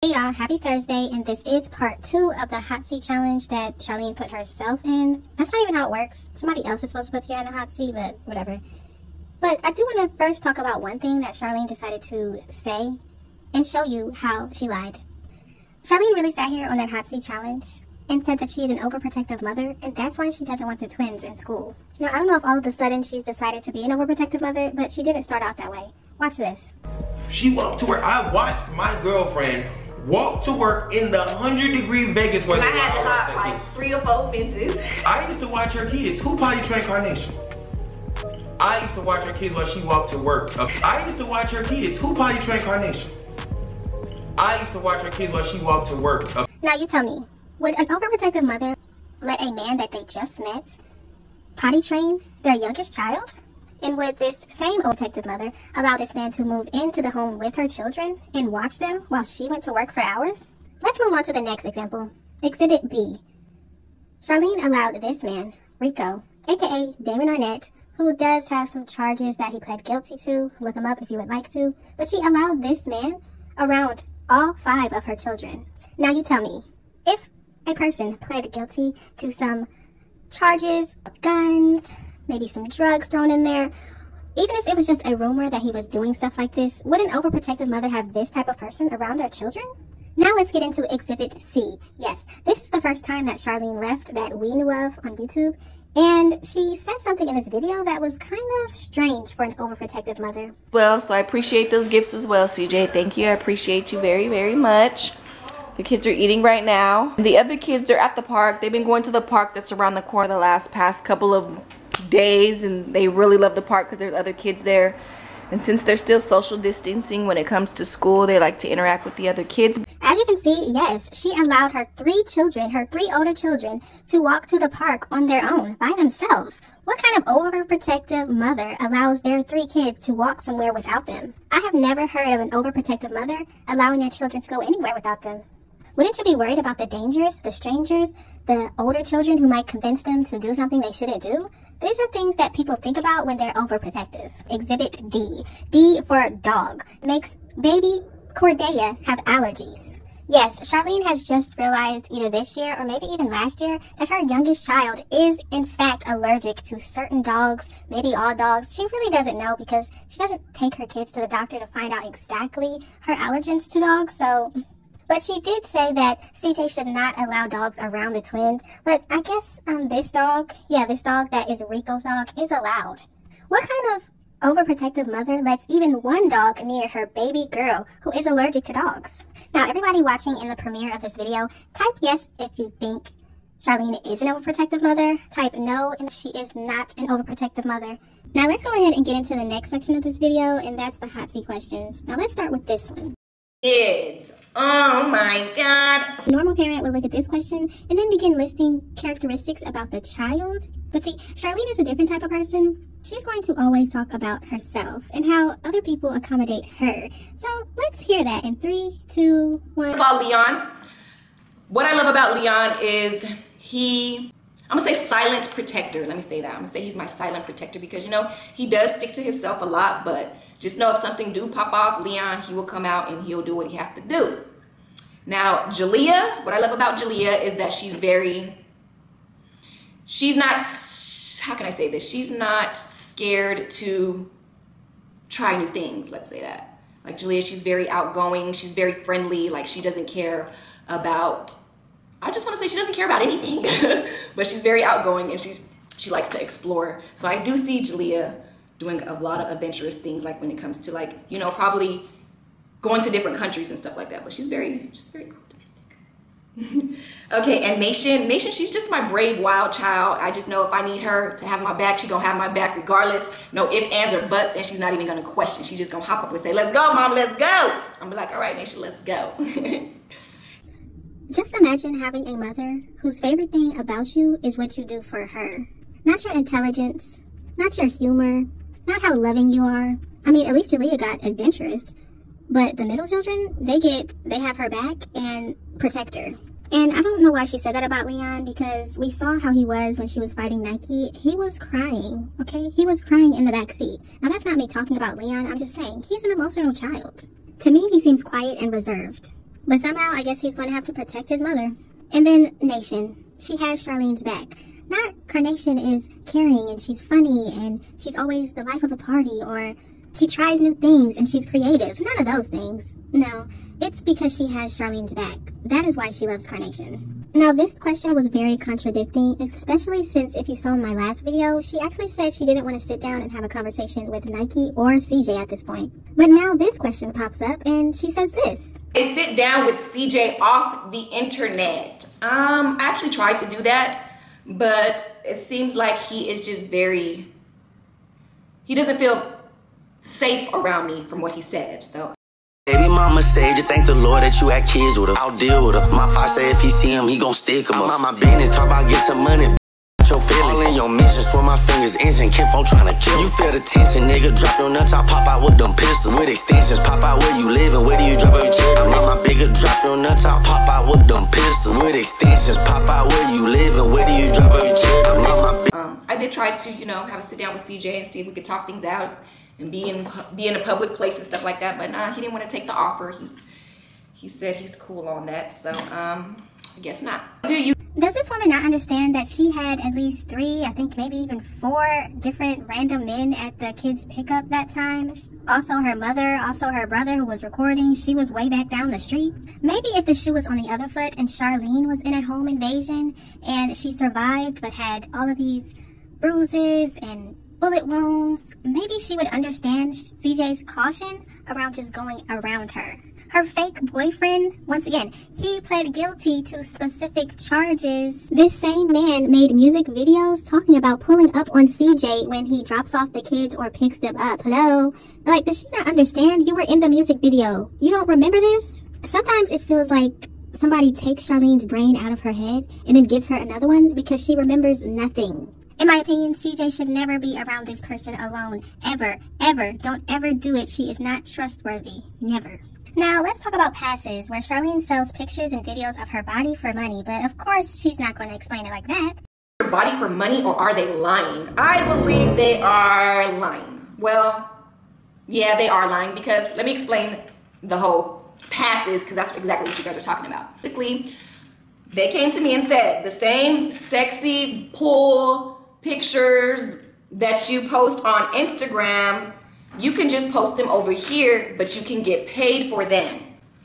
Hey y'all, happy Thursday, and this is part 2 of the hot seat challenge that Charlene put herself in. That's not even how it works. Somebody else is supposed to put you in a hot seat, but whatever. But I do want to first talk about one thing that Charlene decided to say and show you how she lied. Charlene really sat here on that hot seat challenge and said that she is an overprotective mother, and that's why she doesn't want the twins in school. Now, I don't know if all of a sudden she's decided to be an overprotective mother, but she didn't start out that way. Watch this. She walked to work. I watched my girlfriend walk to work in the 100-degree Vegas weather. I had to hop like 3 or 4 fences. I used to watch her kids. Who potty trained Carnation? I used to watch her kids while she walked to work. I used to watch her kids. Who potty trained Carnation? I used to watch her kids while she walked to work. Now you tell me, would an overprotective mother let a man that they just met potty train their youngest child? And would this same overprotective mother allow this man to move into the home with her children and watch them while she went to work for hours? Let's move on to the next example. Exhibit B. Charlene allowed this man, Rico, aka Damon Arnett, who does have some charges that he pled guilty to. Look him up if you would like to. But she allowed this man around all 5 of her children. Now you tell me, if a person pled guilty to some charges, guns, maybe some drugs thrown in there, even if it was just a rumor that he was doing stuff like this, would an overprotective mother have this type of person around their children? Now let's get into Exhibit C. Yes, this is the first time that Charlene left that we knew of on YouTube, and she said something in this video that was kind of strange for an overprotective mother. Well, so I appreciate those gifts as well, CJ. Thank you. I appreciate you very, very much. The kids are eating right now. The other kids are at the park. They've been going to the park that's around the corner the past couple of days, and they really love the park because there's other kids there. And since they're still social distancing when it comes to school, they like to interact with the other kids. As you can see, yes, she allowed her 3 children, her 3 older children, to walk to the park on their own, by themselves. What kind of overprotective mother allows their 3 kids to walk somewhere without them? I have never heard of an overprotective mother allowing their children to go anywhere without them. Wouldn't you be worried about the dangers, the strangers, the older children who might convince them to do something they shouldn't do? These are things that people think about when they're overprotective. Exhibit D. D for dog. Makes baby Cordelia have allergies. Yes, Charlene has just realized either this year or maybe even last year that her youngest child is in fact allergic to certain dogs, maybe all dogs. She really doesn't know because she doesn't take her kids to the doctor to find out exactly her allergens to dogs, But she did say that CJ should not allow dogs around the twins. But I guess this dog that is Rico's dog, is allowed. What kind of overprotective mother lets even one dog near her baby girl who is allergic to dogs? Now, everybody watching in the premiere of this video, type yes if you think Charlene is an overprotective mother. Type no if she is not an overprotective mother. Now, let's go ahead and get into the next section of this video, and that's the hot seat questions. Now, let's start with this one. Kids. Oh my God. A normal parent would look at this question and then begin listing characteristics about the child. But see, Charlene is a different type of person. She's going to always talk about herself and how other people accommodate her. So let's hear that in 3, 2, 1. About Leon. What I love about Leon is I'm gonna say silent protector. Let me say that. I'm gonna say he's my silent protector because, you know, he does stick to himself a lot, but just know if something do pop off, Leon, he will come out and he'll do what he has to do. Now, Jaaliyah, what I love about Jaaliyah is that she's not, how can I say this? She's not scared to try new things, let's say that. Like Jaaliyah, she's very outgoing, she's very friendly, like she doesn't care about, I just want to say she doesn't care about anything, but she's very outgoing and she likes to explore. So I do see Jaaliyah doing a lot of adventurous things, like when it comes to, like, you know, probably going to different countries and stuff like that. But she's very optimistic. Okay, and Nation, she's just my brave, wild child. I just know if I need her to have my back, she gonna have my back regardless. No ifs, ands, or buts, and she's not even gonna question. She's just gonna hop up and say, "Let's go, Mom, let's go." I'm like, "All right, Nation, let's go." Just imagine having a mother whose favorite thing about you is what you do for her. Not your intelligence, not your humor, not how loving you are. I mean, at least Jaaliyah got adventurous. But the middle children, they have her back and protect her. And I don't know why she said that about Leon, because we saw how he was when she was fighting Nike. He was crying, okay? He was crying in the back seat. Now, that's not me talking about Leon. I'm just saying, he's an emotional child. To me, he seems quiet and reserved. But somehow, I guess he's going to have to protect his mother. And then Nation. She has Charlene's back. Not Carnation is caring and she's funny and she's always the life of the party, or she tries new things and she's creative. None of those things. No, it's because she has Charlene's back. That is why she loves Carnation. Now, this question was very contradicting, especially since if you saw in my last video, she actually said she didn't want to sit down and have a conversation with Nike or CJ at this point. But now this question pops up and she says this. They sit down with CJ off the internet. I actually tried to do that, but it seems like he is just he doesn't feel safe around me from what he said, so. Baby mama say, just thank the Lord that you had kids with her. I'll deal with her. My father say if he see him, he gon' stick him up. My business, talk about get some money. Your feeling, all in your mission, swim my fingers, instant kinfolk tryna kill. You feel the tension, nigga, drop your nuts, I pop out with them pistols. With extensions, pop out where you live and where do you drop every chick? I'm on my bigger, drop your nuts, I pop out with them pistols. With extensions, pop out where you live and where do you drop every chick? I'm on my I did try to, you know, have a sit down with CJ and see if we could talk things out and be in a public place and stuff like that, but nah, he didn't want to take the offer. He said he's cool on that, so I guess not. Does this woman not understand that she had at least 3, I think maybe even 4 different random men at the kids' pickup that time? Also her mother, also her brother who was recording, she was way back down the street. Maybe if the shoe was on the other foot and Charlene was in a home invasion and she survived but had all of these bruises and bullet wounds, maybe she would understand CJ's caution around just going around her. Her fake boyfriend, once again, he pled guilty to specific charges. This same man made music videos talking about pulling up on CJ when he drops off the kids or picks them up. Hello? Like, does she not understand? You were in the music video. You don't remember this? Sometimes it feels like somebody takes Charlene's brain out of her head and then gives her another one because she remembers nothing. In my opinion, CJ should never be around this person alone. Ever. Ever. Don't ever do it. She is not trustworthy. Never. Now, let's talk about passes, where Charlene sells pictures and videos of her body for money, but of course, she's not going to explain it like that. Your body for money, or are they lying? I believe they are lying. Well, yeah, they are lying, because let me explain the whole passes, because that's exactly what you guys are talking about. Basically, they came to me and said, the same sexy pull pictures that you post on Instagram, you can just post them over here, but you can get paid for them.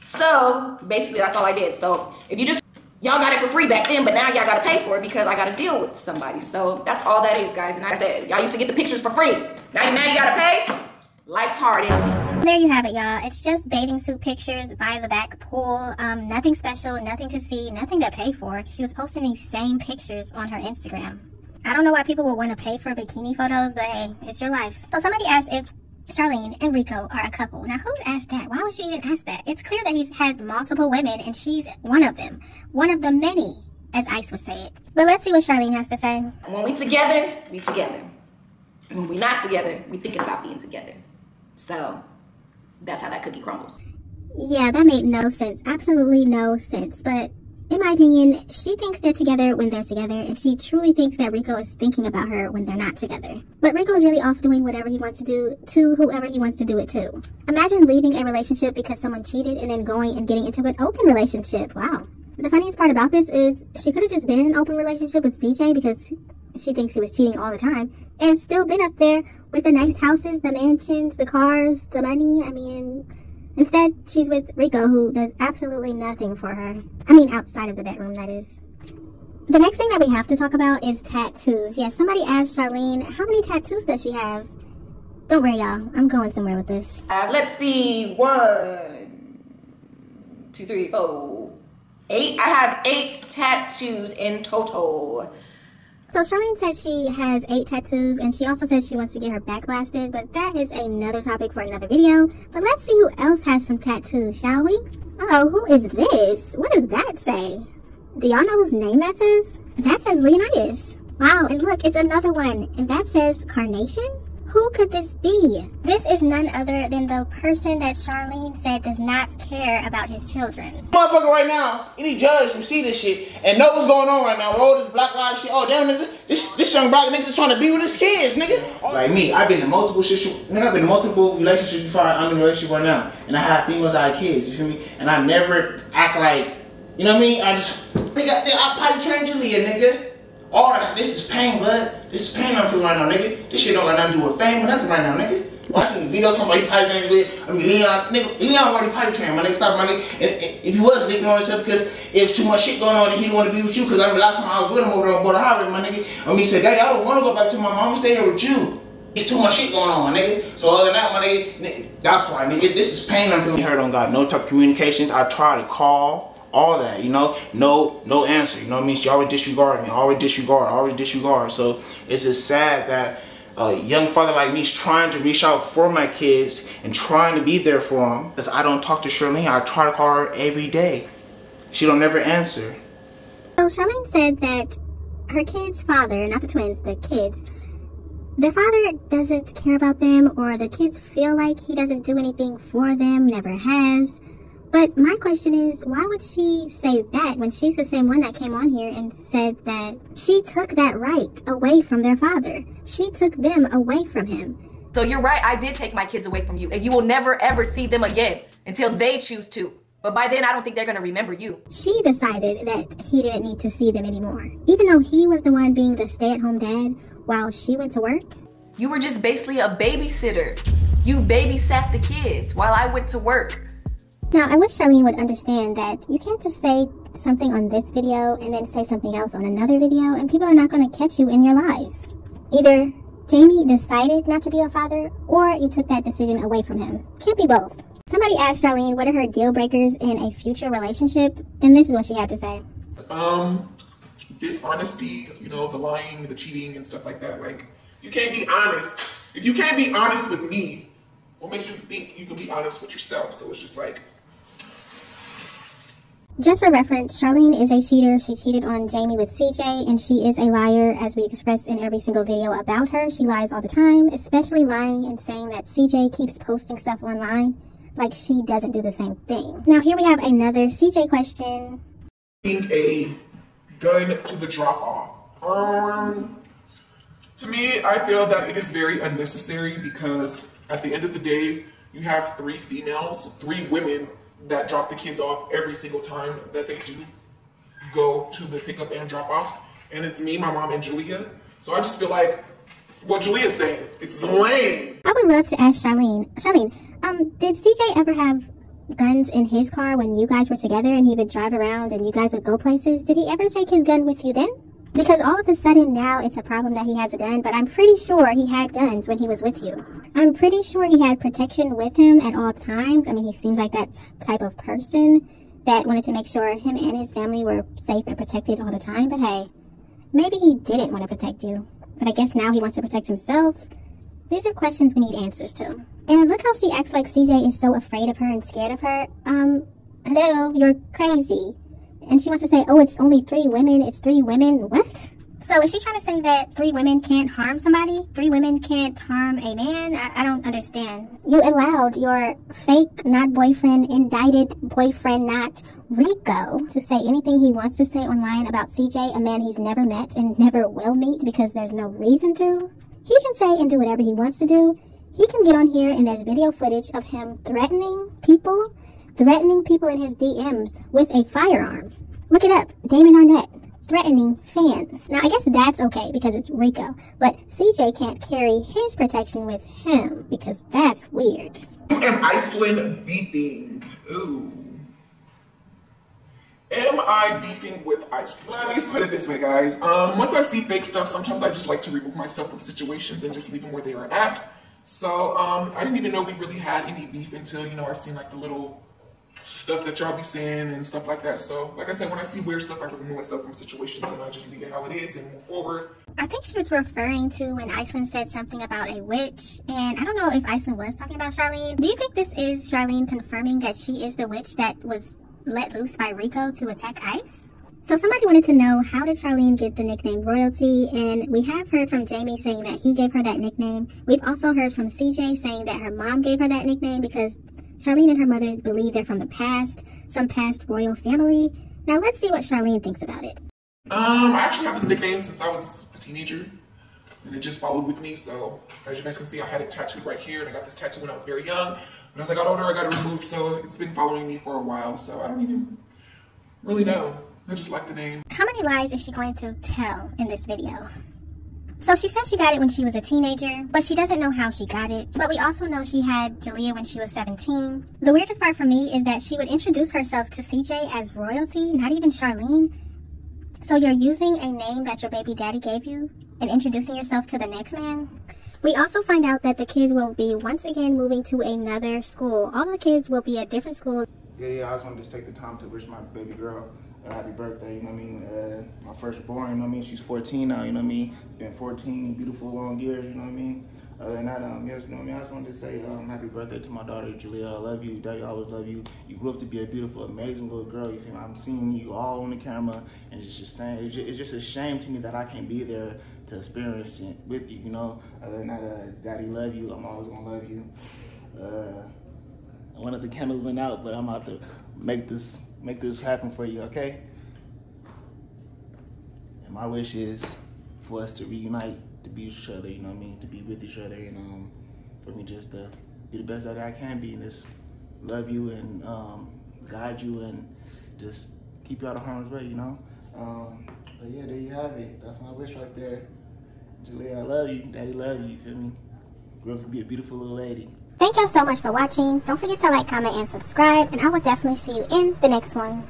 So basically that's all I did. So if you just, y'all got it for free back then, but now y'all gotta pay for it because I gotta deal with somebody. So that's all that is, guys. And like I said, y'all used to get the pictures for free. Now you gotta pay? Life's hard, isn't it? There you have it, y'all. It's just bathing suit pictures by the back pool. Nothing special, nothing to see, nothing to pay for. She was posting these same pictures on her Instagram. I don't know why people would want to pay for bikini photos, but hey, it's your life. So somebody asked if Charlene and Rico are a couple. Now, who would ask that? Why would you even ask that? It's clear that he has multiple women, and she's one of them. One of the many, as Ice would say it. But let's see what Charlene has to say. When we together, we together. When we not together, we thinking about being together. So, that's how that cookie crumbles. Yeah, that made no sense. Absolutely no sense. But in my opinion, she thinks they're together when they're together, and she truly thinks that Rico is thinking about her when they're not together. But Rico is really off doing whatever he wants to do to whoever he wants to do it to. Imagine leaving a relationship because someone cheated and then going and getting into an open relationship. Wow. The funniest part about this is she could have just been in an open relationship with CJ because she thinks he was cheating all the time, and still been up there with the nice houses, the mansions, the cars, the money. I mean, instead, she's with Rico, who does absolutely nothing for her. I mean, outside of the bedroom, that is. The next thing that we have to talk about is tattoos. Yes, somebody asked Charlene, how many tattoos does she have? Don't worry, y'all. I'm going somewhere with this. Let's see. 1, 2, 3, 4, 8. I have 8 tattoos in total. So Charlene said she has 8 tattoos, and she also said she wants to get her back blasted, but that is another topic for another video. But let's see who else has some tattoos, shall we? Uh-oh, who is this? What does that say? Do y'all know whose name that says? That says Leonidas. Wow, and look, it's another one, and that says Carnation? Who could this be? This is none other than the person that Charlene said does not care about his children. Motherfucker right now, any judge who see this shit and know what's going on right now with all this Black Lives shit, oh damn nigga, this young black nigga just trying to be with his kids, nigga. Like me, I've been in multiple relationships before I'm in a relationship right now. And I have females that have kids, you feel me? And I never act like, you know what I mean? I potty trained Jaaliyah, nigga. All that shit, this is pain, blood. This is pain I'm feeling right now, nigga. This shit don't got nothing to do with fame or nothing right now, nigga. Well, I seen videos talking about he potty trained Jaaliyah. I mean, Leon already potty trained, my nigga. Stop, my nigga. And if he was licking on himself because it was too much shit going on and he didn't want to be with you, because I remember last time I was with him over there on Border Highway, my nigga. I mean, he said, Daddy, I don't want to go back to my mom. I'm staying here with you. It's too much shit going on, my nigga. So other than that, my nigga, that's why, nigga. This is pain I'm feeling. He heard on God. No type of communications. I try to call. All that, you know, no answer, you know what I mean? She always disregarded me, always disregard. So it's just sad that a young father like me is trying to reach out for my kids and trying to be there for them. Because I don't talk to Charlene. I try to call her every day. She don't never answer. So Charlene said that her kid's father, not the twins, the kids, their father doesn't care about them, or the kids feel like he doesn't do anything for them, never has. But my question is, why would she say that when she's the same one that came on here and said that she took that right away from their father? She took them away from him. So you're right, I did take my kids away from you, and you will never ever see them again until they choose to. But by then, I don't think they're gonna remember you. She decided that he didn't need to see them anymore, even though he was the one being the stay-at-home dad while she went to work. You were just basically a babysitter. You babysat the kids while I went to work. Now, I wish Charlene would understand that you can't just say something on this video and then say something else on another video, and people are not going to catch you in your lies. Either Jamie decided not to be a father, or you took that decision away from him. Can't be both. Somebody asked Charlene what are her deal breakers in a future relationship, and this is what she had to say. Dishonesty, you know, the lying, the cheating, and stuff like that. Like, you can't be honest. If you can't be honest with me, what makes you think you can be honest with yourself? So it's just like... Just for reference, Charlene is a cheater. She cheated on Jamie with CJ, and she is a liar, as we express in every single video about her. She lies all the time, especially lying and saying that CJ keeps posting stuff online like she doesn't do the same thing. Now, here we have another CJ question. A gun to the drop-off. To me, I feel that it is very unnecessary because at the end of the day, you have 3 females, 3 women that drop the kids off every single time that they do go to the pickup and drop-offs. And it's me, my mom, and Jaaliyah. So I just feel like what Jaaliyah's saying, it's lame. I would love to ask Charlene, did CJ ever have guns in his car when you guys were together and he would drive around and you guys would go places? Did he ever take his gun with you then? Because all of a sudden now it's a problem that he has a gun, but I'm pretty sure he had guns when he was with you. I'm pretty sure he had protection with him at all times. I mean, he seems like that type of person that wanted to make sure him and his family were safe and protected all the time. But hey, maybe he didn't want to protect you, but I guess now he wants to protect himself. These are questions we need answers to. And look how she acts like CJ is so afraid of her and scared of her. Hello, you're crazy. And she wants to say, oh, it's only 3 women. It's 3 women. What? So is she trying to say that 3 women can't harm somebody? 3 women can't harm a man? I don't understand. You allowed your fake, not boyfriend, indicted boyfriend, not Rico, to say anything he wants to say online about CJ, a man he's never met and never will meet because there's no reason to. He can say and do whatever he wants to do. He can get on here and there's video footage of him threatening people in his DMs with a firearm. Look it up, Damon Arnett, threatening fans. Now, I guess that's okay because it's Rico, but CJ can't carry his protection with him because that's weird. And Iceland beefing. Ooh. Am I beefing with Iceland? Let me put it this way, guys. Once I see fake stuff, sometimes I just like to remove myself from situations and just leave them where they are at. So, I didn't even know we really had any beef until, you know, I seen like the little stuff that y'all be saying and stuff like that. So, like I said, when I see weird stuff, I remove myself from situations and I just leave it how it is and move forward. I think she was referring to when Iceland said something about a witch, and I don't know if Iceland was talking about Charlene. Do you think this is Charlene confirming that she is the witch that was let loose by Rico to attack Ice? So somebody wanted to know, how did Charlene get the nickname Royalty? And we have heard from Jamie saying that he gave her that nickname. We've also heard from CJ saying that her mom gave her that nickname because Charlene and her mother believe they're from the past, some past royal family. Now let's see what Charlene thinks about it. I actually had this nickname since I was a teenager, and it just followed with me. So as you guys can see, I had it tattooed right here, and I got this tattoo when I was very young. But as I got older, I got it removed, so it's been following me for a while. So I don't even really know. I just like the name. How many lies is she going to tell in this video? So she said she got it when she was a teenager, but she doesn't know how she got it. But we also know she had Jaaliyah when she was 17. The weirdest part for me is that she would introduce herself to CJ as Royalty, not even Charlene. So you're using a name that your baby daddy gave you and introducing yourself to the next man? We also find out that the kids will be once again moving to another school. All the kids will be at different schools. Yeah, I just wanted to take the time to wish my baby girl a happy birthday, you know what I mean? My firstborn, you know what I mean? She's 14 now, you know what I mean? Been 14 beautiful long years, you know what I mean? Other than that, yes, you know what I mean? I just wanted to say happy birthday to my daughter, Jaaliyah. I love you. Daddy always love you. You grew up to be a beautiful, amazing little girl. You feel me? I'm seeing you all on the camera, and it's just saying, it's just a shame to me that I can't be there to experience it with you, you know? Other than that, Daddy love you. I'm always gonna love you. One of the candles went out, but I'm about to make this happen for you, okay? And my wish is for us to reunite, to be with each other, you know what I mean? To be with each other, and for me just to be the best that I can be, and just love you and guide you and just keep you out of harm's way, you know? But yeah, there you have it. That's my wish right there. Jaaliyah, I love you. Daddy love you, you feel me? Grow up to be a beautiful little lady. Thank y'all so much for watching. Don't forget to like, comment, and subscribe, and I will definitely see you in the next one.